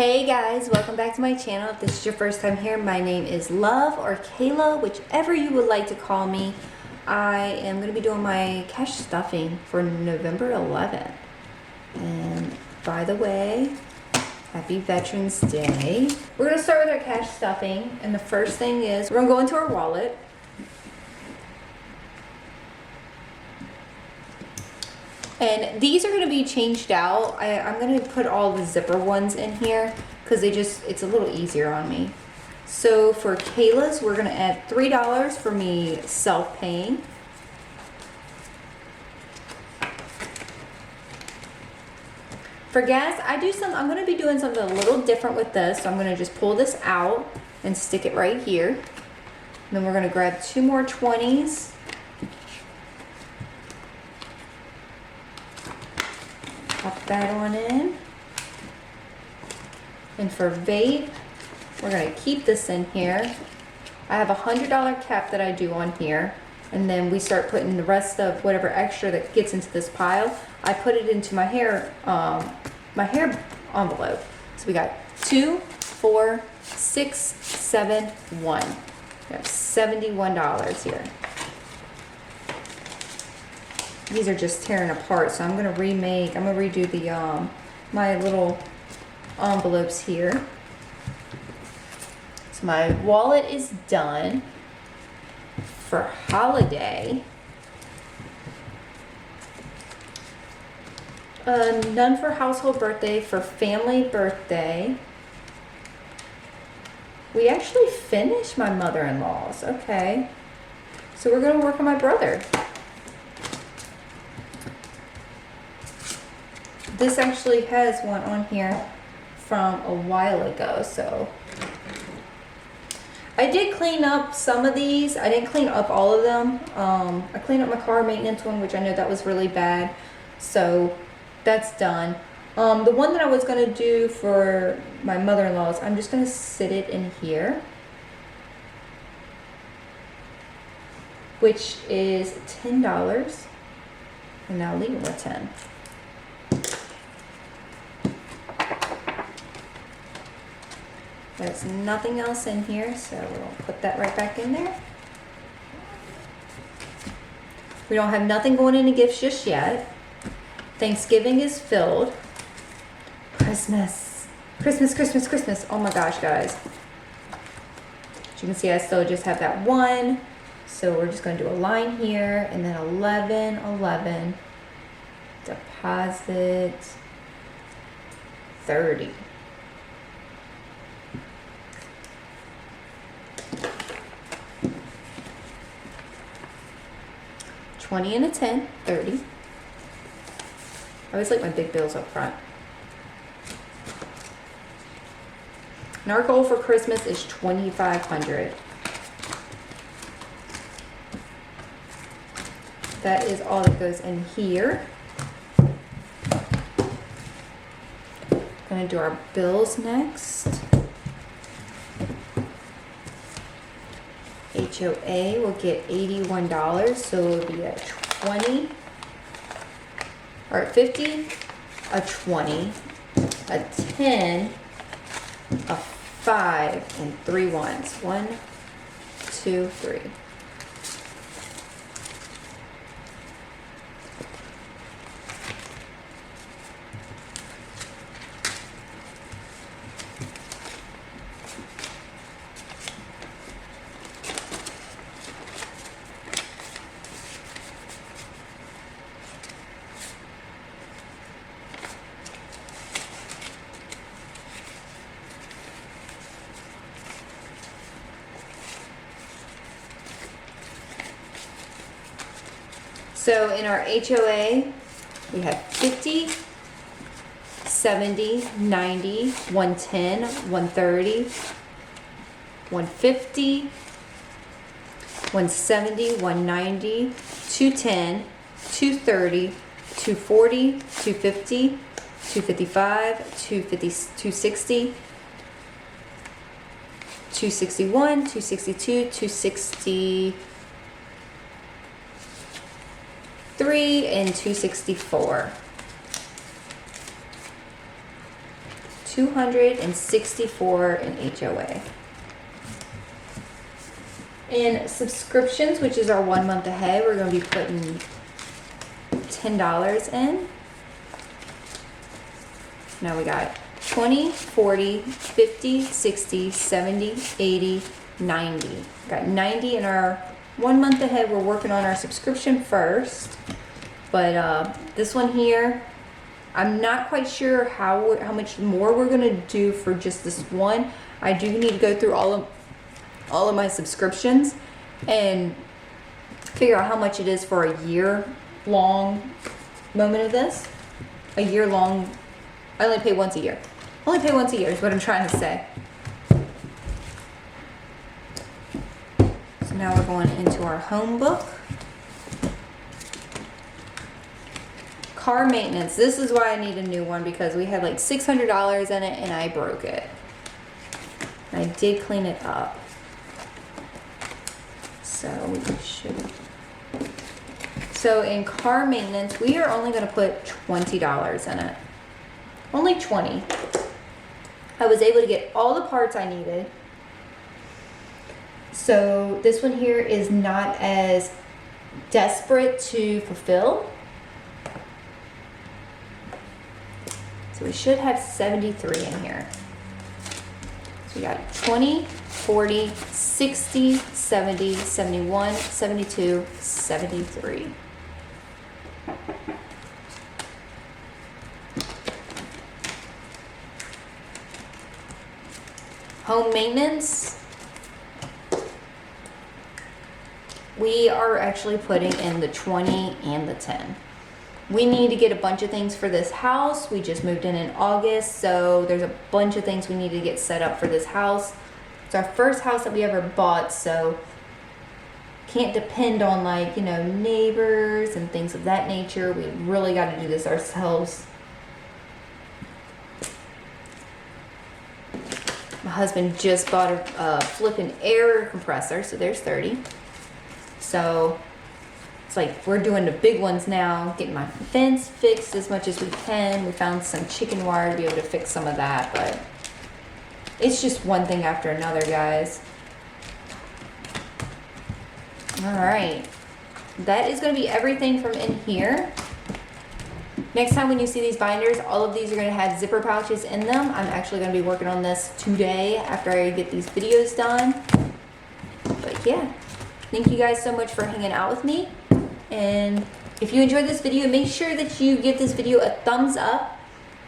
Hey guys, welcome back to my channel. If this is your first time here, my name is Love or Kayla, whichever you would like to call me. I am going to be doing my cash stuffing for November 11th. And by the way, happy Veterans Day. We're going to start with our cash stuffing, and the first thing is we're going to go into our wallet. And these are going to be changed out. I'm going to put all the zipper ones in here because it's a little easier on me. So for Kayla's, we're going to add $3 for me self-paying. For gas, I'm going to be doing something a little different with this. So I'm going to just pull this out and stick it right here. And then we're going to grab 2 more 20s. Pop that on in. And for vape, we're going to keep this in here. I have a $100 cap that I do on here. And then we start putting the rest of whatever extra that gets into this pile. I put it into my hair envelope. So we got 2, 4, 6, 7, 1. We have $71 here. These are just tearing apart, so I'm gonna redo the my little envelopes here. So my wallet is done for holiday. None for household birthday. For family birthday, we actually finished my mother-in-law's. Okay, so we're gonna work on my brother. This actually has one on here from a while ago, so I did clean up some of these. I didn't clean up all of them. I cleaned up my car maintenance one, which I know that was really bad, so that's done. The one that I was going to do for my mother-in-law's, I'm just going to sit it in here, which is $10, and I'll leave it with 10. There's nothing else in here, so we'll put that right back in there. We don't have nothing going into gifts just yet. Thanksgiving is filled. Christmas. Christmas, Christmas, Christmas. Oh my gosh, guys. As you can see, I still just have that one. So we're just going to do a line here, and then 11, 11. Deposit 30. $20 and a 10, 30. I always like my big bills up front. And our goal for Christmas is $2,500. That is all that goes in here. Gonna do our bills next. HOA will get $81, so it'll be a 20, or at 50, a 20, a 10, a 5, and 3 ones. 1, 2, 3. So in our HOA, we have 50, 70, 90, 110, 130, 150, 170, 190, 210, 230, 240, 250, 255, 250, 260, 261, 262, 263, and 264. $264 in HOA. In subscriptions, which is our 1 month ahead, we're going to be putting $10 in. Now we got 20, 40, 50, 60, 70, 80, 90. Got 90 in our 1 month ahead. We're working on our subscription first. But this one here, I'm not quite sure how much more we're gonna do for just this one. I do need to go through all of my subscriptions and figure out how much it is for a year long moment of this. A year long, I only pay once a year. Only pay once a year is what I'm trying to say. So now we're going into our home book. Car maintenance. This is why I need a new one, because we had like $600 in it and I broke it. I did clean it up. So we should. So in car maintenance, we are only going to put $20 in it. Only 20. I was able to get all the parts I needed. So this one here is not as desperate to fulfill. So we should have 73 in here. So we got 20, 40, 60, 70, 71, 72, 73. Home maintenance. We are actually putting in the 20 and the 10. We need to get a bunch of things for this house. We just moved in August, so there's a bunch of things we need to get set up for this house. It's our first house that we ever bought, so can't depend on like, you know, neighbors and things of that nature. We really got to do this ourselves. My husband just bought a flipping air compressor, so there's 30. So it's like we're doing the big ones now, getting my fence fixed as much as we can. We found some chicken wire to be able to fix some of that, but it's just one thing after another, guys. All right, that is going to be everything from in here. Next time when you see these binders, all of these are going to have zipper pouches in them. I'm actually going to be working on this today after I get these videos done. But yeah, thank you guys so much for hanging out with me. And if you enjoyed this video, make sure that you give this video a thumbs up.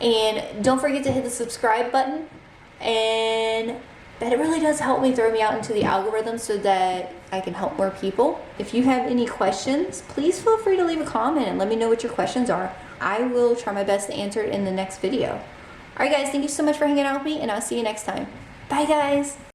And don't forget to hit the subscribe button. And that really does help me throw me out into the algorithm so that I can help more people. If you have any questions, please feel free to leave a comment and let me know what your questions are. I will try my best to answer it in the next video. Alright guys, thank you so much for hanging out with me, and I'll see you next time. Bye guys!